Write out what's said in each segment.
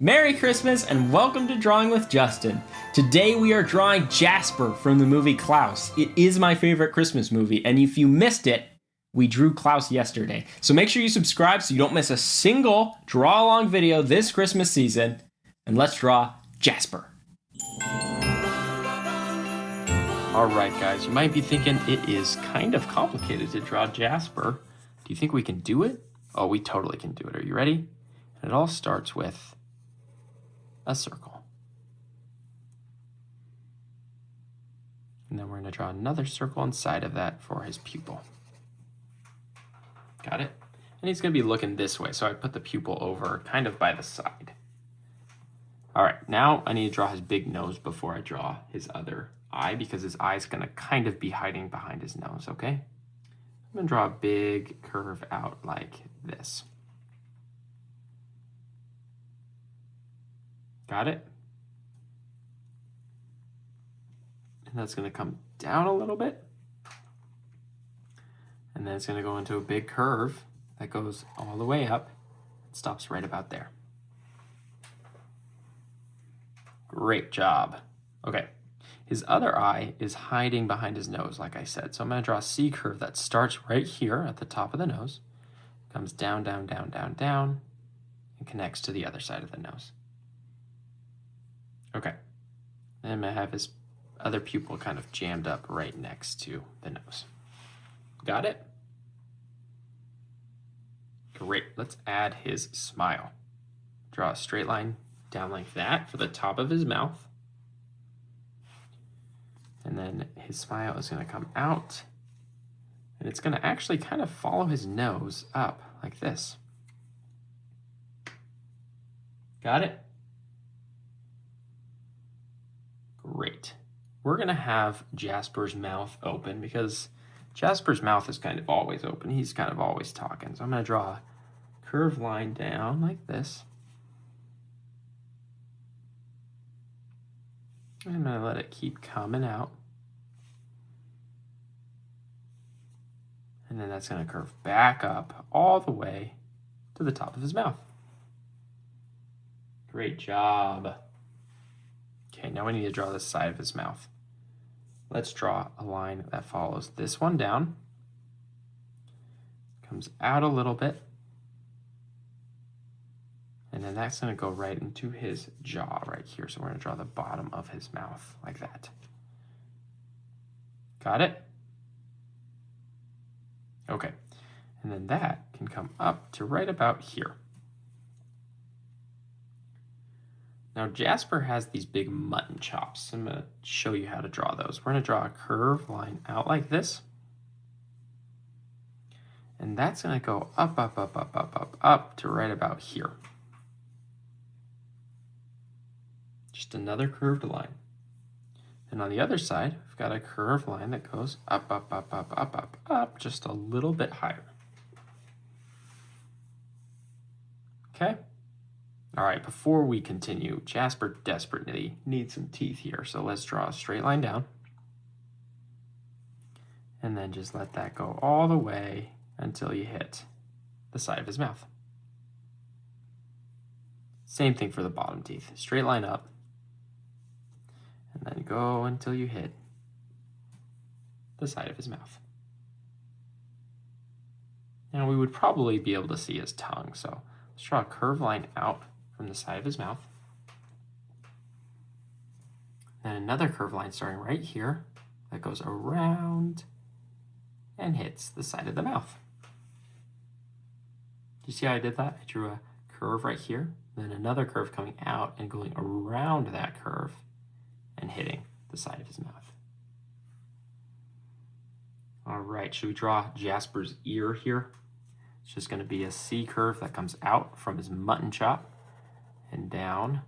Merry Christmas and welcome to Drawing with Justin. Today we are drawing Jasper from the movie Klaus. It is my favorite Christmas movie, and if you missed it, we drew Klaus yesterday. So make sure you subscribe so you don't miss a single draw-along video this Christmas season, and let's draw Jasper. Alright guys, you might be thinking it is kind of complicated to draw Jasper. Do you think we can do it? Oh, we totally can do it. Are you ready? And it all starts with a circle. And then we're going to draw another circle inside of that for his pupil. Got it? And he's going to be looking this way, so I put the pupil over kind of by the side. All right, now I need to draw his big nose before I draw his other eye, because his eye is going to kind of be hiding behind his nose, okay? I'm going to draw a big curve out like this. Got it? And that's going to come down a little bit. And then it's going to go into a big curve that goes all the way up and stops right about there. Great job. Okay. His other eye is hiding behind his nose, like I said. So I'm going to draw a C curve that starts right here at the top of the nose, comes down, down, down, down, down, and connects to the other side of the nose. Okay, and I'm going to have his other pupil kind of jammed up right next to the nose. Got it? Great, let's add his smile. Draw a straight line down like that for the top of his mouth. And then his smile is going to come out, and it's going to actually kind of follow his nose up like this. Got it? Great. We're going to have Jasper's mouth open because Jasper's mouth is kind of always open. He's kind of always talking. So I'm going to draw a curved line down like this. I'm going to let it keep coming out. And then that's going to curve back up all the way to the top of his mouth. Great job. Okay, now we need to draw the side of his mouth. Let's draw a line that follows this one down, comes out a little bit, and then that's going to go right into his jaw right here. So we're going to draw the bottom of his mouth like that. Got it? Okay, and then that can come up to right about here. Now Jasper has these big mutton chops. I'm going to show you how to draw those. We're going to draw a curved line out like this. And that's going to go up, up, up, up, up, up, up to right about here. Just another curved line. And on the other side, we've got a curved line that goes up, up, up, up, up, up, up, just a little bit higher. Okay? All right, before we continue, Jasper desperately needs some teeth here. So let's draw a straight line down. And then just let that go all the way until you hit the side of his mouth. Same thing for the bottom teeth. Straight line up. And then go until you hit the side of his mouth. Now we would probably be able to see his tongue. So let's draw a curved line out from the side of his mouth. Then another curved line starting right here that goes around and hits the side of the mouth. Do you see how I did that? I drew a curve right here, then another curve coming out and going around that curve and hitting the side of his mouth. All right, should we draw Jasper's ear here? It's just going to be a C curve that comes out from his mutton chop and down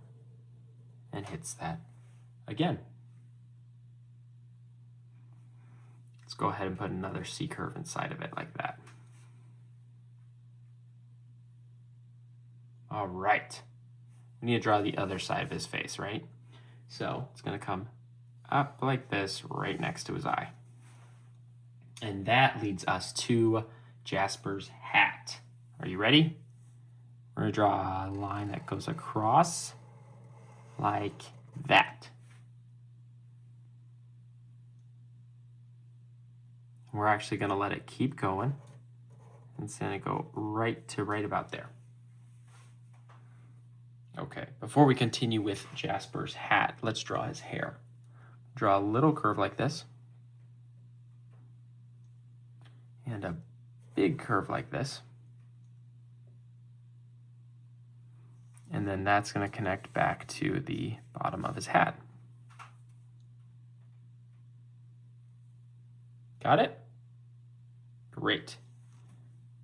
and hits that again. Let's go ahead and put another C curve inside of it like that. All right. We need to draw the other side of his face, right? So it's going to come up like this right next to his eye. And that leads us to Jasper's hat. Are you ready? We're going to draw a line that goes across like that. We're actually going to let it keep going. And it's going to go right to right about there. Okay, before we continue with Jasper's hat, let's draw his hair. Draw a little curve like this. And a big curve like this. And then that's going to connect back to the bottom of his hat. Got it? Great.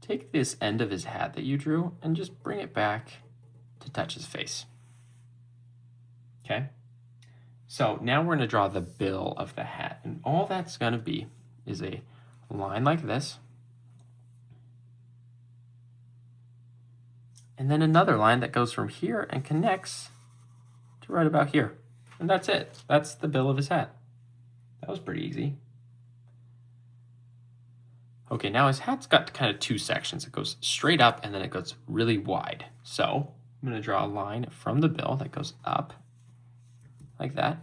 Take this end of his hat that you drew and just bring it back to touch his face. Okay? So now we're going to draw the bill of the hat. And all that's going to be is a line like this. And then another line that goes from here and connects to right about here. And that's it. That's the bill of his hat. That was pretty easy. Okay, now his hat's got kind of two sections. It goes straight up and then it goes really wide. So I'm going to draw a line from the bill that goes up like that.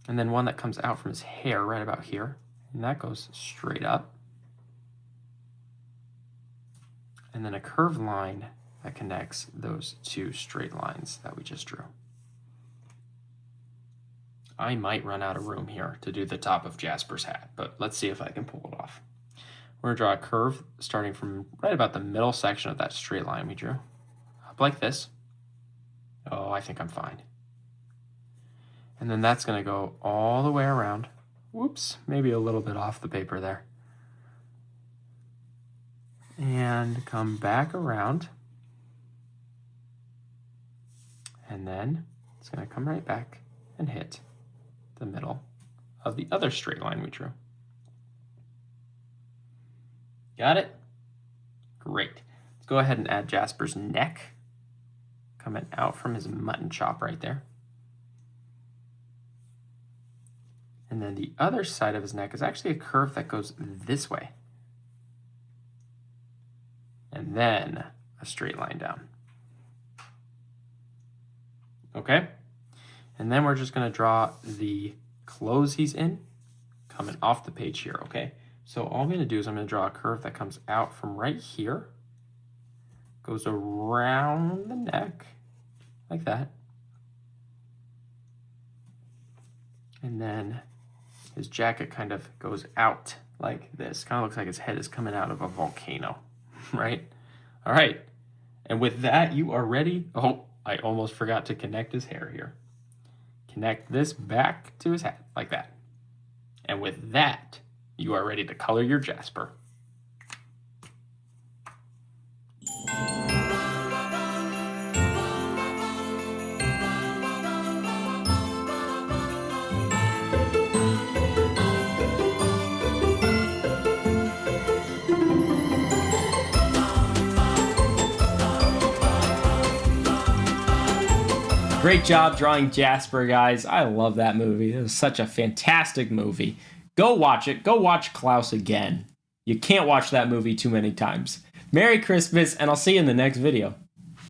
And then one that comes out from his hair right about here. And that goes straight up. And then a curved line that connects those two straight lines that we just drew. I might run out of room here to do the top of Jasper's hat, but let's see if I can pull it off. We're going to draw a curve starting from right about the middle section of that straight line we drew. Up like this. Oh, I think I'm fine. And then that's going to go all the way around. Whoops, maybe a little bit off the paper there. And come back around. And then it's going to come right back and hit the middle of the other straight line we drew. Got it? Great. Let's go ahead and add Jasper's neck coming out from his mutton chop right there. And then the other side of his neck is actually a curve that goes this way. And then a straight line down. Okay? And then we're just going to draw the clothes he's in coming off the page here, okay? So all I'm going to do is I'm going to draw a curve that comes out from right here, goes around the neck like that. And then his jacket kind of goes out like this. Kind of looks like his head is coming out of a volcano, right? All right. And with that, you are ready. Oh, I almost forgot to connect his hair here. Connect this back to his hat like that. And with that, you are ready to color your Jasper. Great job drawing Jasper, guys. I love that movie. It was such a fantastic movie. Go watch it. Go watch Klaus again. You can't watch that movie too many times. Merry Christmas, and I'll see you in the next video.